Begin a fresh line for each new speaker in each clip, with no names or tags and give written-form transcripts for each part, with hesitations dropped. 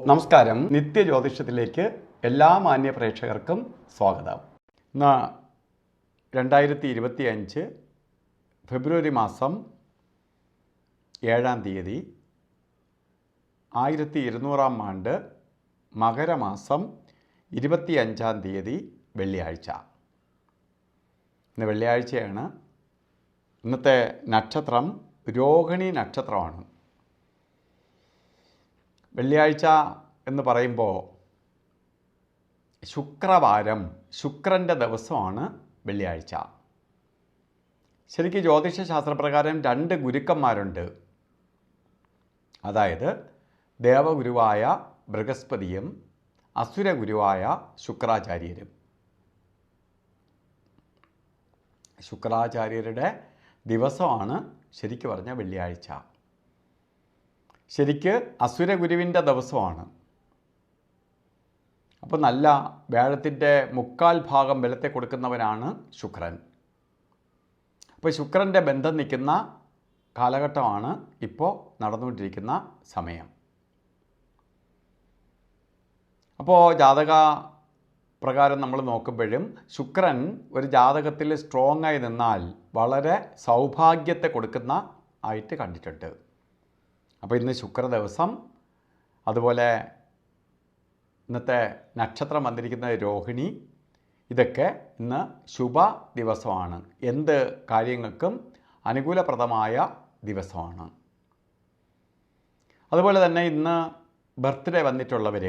നമസ്കാരം. നിത്യജ്യോതിഷത്തിലേക്ക് എല്ലാ മാന്യ പ്രേക്ഷകർക്കും സ്വാഗതം. ഇന്ന് 2025 ഫെബ്രുവരി മാസം 7-ാം തീയതി 1200-ാം ആണ്ട് മകരമാസം 25-ാം തീയതി വെള്ളിയാഴ്ച. ഇന്ന് വെള്ളിയാഴ്ചയാണ്. ഇന്നത്തെ നക്ഷത്രം രോഹിണി നക്ഷത്രമാണ്. വെള്ളിയാഴ്ച എന്ന് പറയുമ്പോൾ ശുക്രവാരം, ശുക്രൻ്റെ ദിവസമാണ് വെള്ളിയാഴ്ച. ശരിക്കും ജ്യോതിഷശാസ്ത്രപ്രകാരം 2 ഗുരുക്കന്മാരുണ്ട്. അതായത് ദേവഗുരുവായ ബൃഹസ്പതിയും അസുരഗുരുവായ ശുക്രാചാര്യരും. ശുക്രാചാര്യരുടെ ദിവസമാണ് ശരിക്കും പറഞ്ഞ വെള്ളിയാഴ്ച. ശരിക്ക് അസുരഗുരുവിൻ്റെ ദിവസമാണ്. അപ്പോൾ നല്ല വ്യാഴത്തിൻ്റെ 1/4 ബലത്തെ കൊടുക്കുന്നവനാണ് ശുക്രൻ. അപ്പോൾ ശുക്രൻ്റെ ബന്ധം നിൽക്കുന്ന കാലഘട്ടമാണ് ഇപ്പോൾ നടന്നുകൊണ്ടിരിക്കുന്ന സമയം. അപ്പോൾ ജാതക പ്രകാരം നമ്മൾ നോക്കുമ്പോഴും ശുക്രൻ ഒരു ജാതകത്തിൽ സ്ട്രോങ് ആയി നിന്നാൽ വളരെ സൗഭാഗ്യത്തെ കൊടുക്കുന്ന ആയിട്ട് കണ്ടിട്ടുണ്ട്. അപ്പോൾ ഇന്ന് ശുക്ര ദിവസം, അതുപോലെ ഇന്നത്തെ നക്ഷത്രം വന്നിരിക്കുന്ന രോഹിണി, ഇതൊക്കെ ഇന്ന് ശുഭ ദിവസമാണ്. എന്ത് കാര്യങ്ങൾക്കും അനുകൂലപ്രദമായ ദിവസമാണ്. അതുപോലെ തന്നെ ഇന്ന് ബർത്ത്ഡേ വന്നിട്ടുള്ളവർ,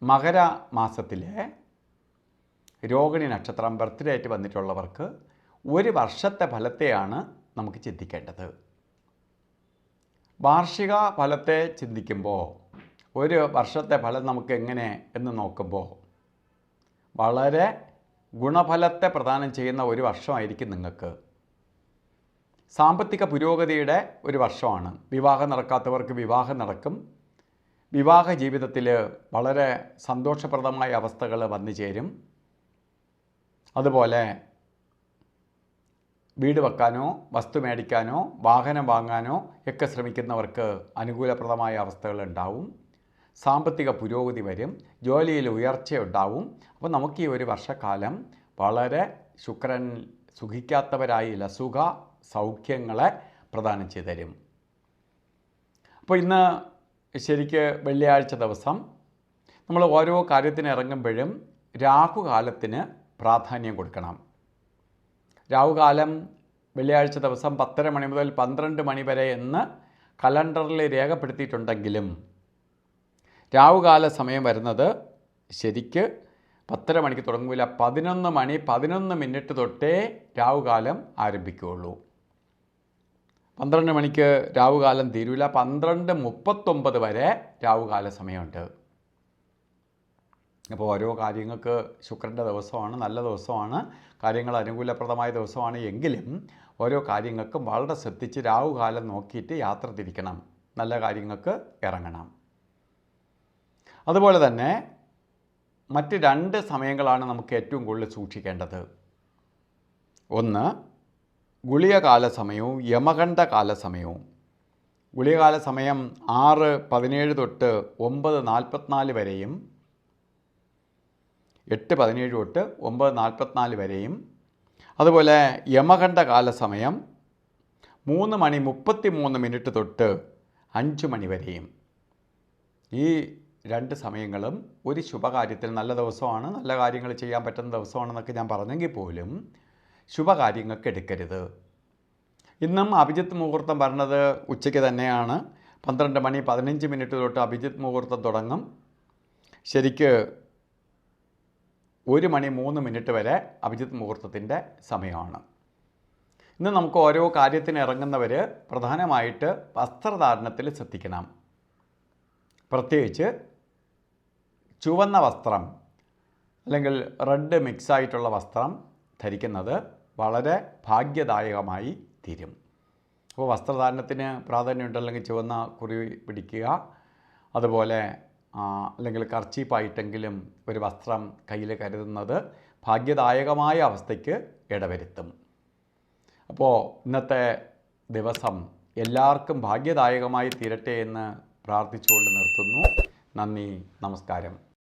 മകര മാസത്തിലെ രോഹിണി നക്ഷത്രം ബർത്ത്ഡേ ആയിട്ട് വന്നിട്ടുള്ളവർക്ക് ഒരു വർഷത്തെ ഫലത്തെയാണ് നമുക്ക് ചിന്തിക്കേണ്ടത്. വാർഷിക ഫലത്തെ ചിന്തിക്കുമ്പോൾ ഒരു വർഷത്തെ ഫലം നമുക്ക് എങ്ങനെ എന്ന് നോക്കുമ്പോൾ വളരെ ഗുണഫലത്തെ പ്രദാനം ചെയ്യുന്ന ഒരു വർഷമായിരിക്കും നിങ്ങൾക്ക്. സാമ്പത്തിക പുരോഗതിയുടെ ഒരു വർഷമാണ്. വിവാഹം നടക്കാത്തവർക്ക് വിവാഹം നടക്കും. വിവാഹ ജീവിതത്തിൽ വളരെ സന്തോഷപ്രദമായ അവസ്ഥകൾ വന്നു ചേരും. അതുപോലെ വീട് വെക്കാനോ വസ്തു മേടിക്കാനോ വാഹനം വാങ്ങാനോ ഒക്കെ ശ്രമിക്കുന്നവർക്ക് അനുകൂലപ്രദമായ അവസ്ഥകൾ ഉണ്ടാവും. സാമ്പത്തിക പുരോഗതി വരും. ജോലിയിൽ ഉയർച്ചയുണ്ടാവും. അപ്പോൾ നമുക്ക് ഈ ഒരു വർഷക്കാലം വളരെ ശുക്രൻ സുഖിക്കാത്തവരായില്ല സുഖ സൗഖ്യങ്ങളെ പ്രദാനം ചെയ്തു തരും. അപ്പോൾ ഇന്ന് ശരിക്ക് വെള്ളിയാഴ്ച ദിവസം നമ്മൾ ഓരോ കാര്യത്തിന് ഇറങ്ങുമ്പോഴും രാഹുകാലത്തിന് പ്രാധാന്യം കൊടുക്കണം. രാഹുകാലം വെള്ളിയാഴ്ച ദിവസം 10:30 മണി മുതൽ 12 മണി വരെ എന്ന് കലണ്ടറിൽ രേഖപ്പെടുത്തിയിട്ടുണ്ടെങ്കിലും രാഹുകാല സമയം വരുന്നത് ശരിക്ക് 10:30 മണിക്ക് തുടങ്ങില്ല. 11 മണി 11 മിനിറ്റ് തൊട്ടേ രാഹുകാലം ആരംഭിക്കുകയുള്ളൂ. 12 മണിക്ക് രാഹുകാലം തീരില്ല. 12:39 വരെ രാഹുകാല സമയമുണ്ട്. അപ്പോൾ ഓരോ കാര്യങ്ങൾക്ക് ശുക്രൻ്റെ ദിവസമാണ്, നല്ല ദിവസമാണ്, കാര്യങ്ങൾ അനുകൂലപ്രദമായ ദിവസമാണ്. എങ്കിലും ഓരോ കാര്യങ്ങൾക്കും വളരെ ശ്രദ്ധിച്ച് രാഹുകാലം നോക്കിയിട്ട് യാത്ര തിരിക്കണം. നല്ല കാര്യങ്ങൾക്ക് ഇറങ്ങണം. അതുപോലെ തന്നെ മറ്റ് 2 സമയങ്ങളാണ് നമുക്ക് ഏറ്റവും കൂടുതൽ സൂക്ഷിക്കേണ്ടത്. ഒന്ന് ഗുളികകാല സമയവും യമകണ്ഠ കാല സമയവും. ഗുളികകാല സമയം 6:17 തൊട്ട് 9:44 വരെയും 8:17 തൊട്ട് 9:44 വരെയും. അതുപോലെ യമകണ്ഠ കാല സമയം 3:33 തൊട്ട് 5 മണി വരെയും. ഈ 2 സമയങ്ങളും ഒരു ശുഭകാര്യത്തിന് നല്ല ദിവസമാണ്, നല്ല കാര്യങ്ങൾ ചെയ്യാൻ പറ്റുന്ന ദിവസമാണെന്നൊക്കെ ഞാൻ പറഞ്ഞെങ്കിൽ പോലും ശുഭകാര്യങ്ങൾക്ക് എടുക്കരുത്. ഇന്നും അഭിജിത്ത് മുഹൂർത്തം പറഞ്ഞത് ഉച്ചയ്ക്ക് തന്നെയാണ്. 12:15 തൊട്ട് അഭിജിത്ത് മുഹൂർത്തം തുടങ്ങും. ശരിക്ക് 1:03 വരെ അഭിജിത്ത് മുഹൂർത്തത്തിൻ്റെ സമയമാണ്. ഇന്ന് നമുക്ക് ഓരോ കാര്യത്തിന് ഇറങ്ങുന്നവർ പ്രധാനമായിട്ട് വസ്ത്രധാരണത്തിൽ ശ്രദ്ധിക്കണം. പ്രത്യേകിച്ച് ചുവന്ന വസ്ത്രം അല്ലെങ്കിൽ റെഡ് മിക്സായിട്ടുള്ള വസ്ത്രം ധരിക്കുന്നത് വളരെ ഭാഗ്യദായകമായി തീരും. അപ്പോൾ വസ്ത്രധാരണത്തിന് പ്രാധാന്യമുണ്ട്. അല്ലെങ്കിൽ ചുവന്ന കുറി പിടിക്കുക, അതുപോലെ അല്ലെങ്കിൽ കർച്ചീപ്പായിട്ടെങ്കിലും ഒരു വസ്ത്രം കയ്യിൽ കരുതുന്നത് ഭാഗ്യദായകമായ അവസ്ഥയ്ക്ക് ഇടവരുത്തും. അപ്പോൾ ഇന്നത്തെ ദിവസം എല്ലാവർക്കും ഭാഗ്യദായകമായി തീരട്ടെ എന്ന് പ്രാർത്ഥിച്ചുകൊണ്ട് നിർത്തുന്നു. നന്ദി, നമസ്കാരം.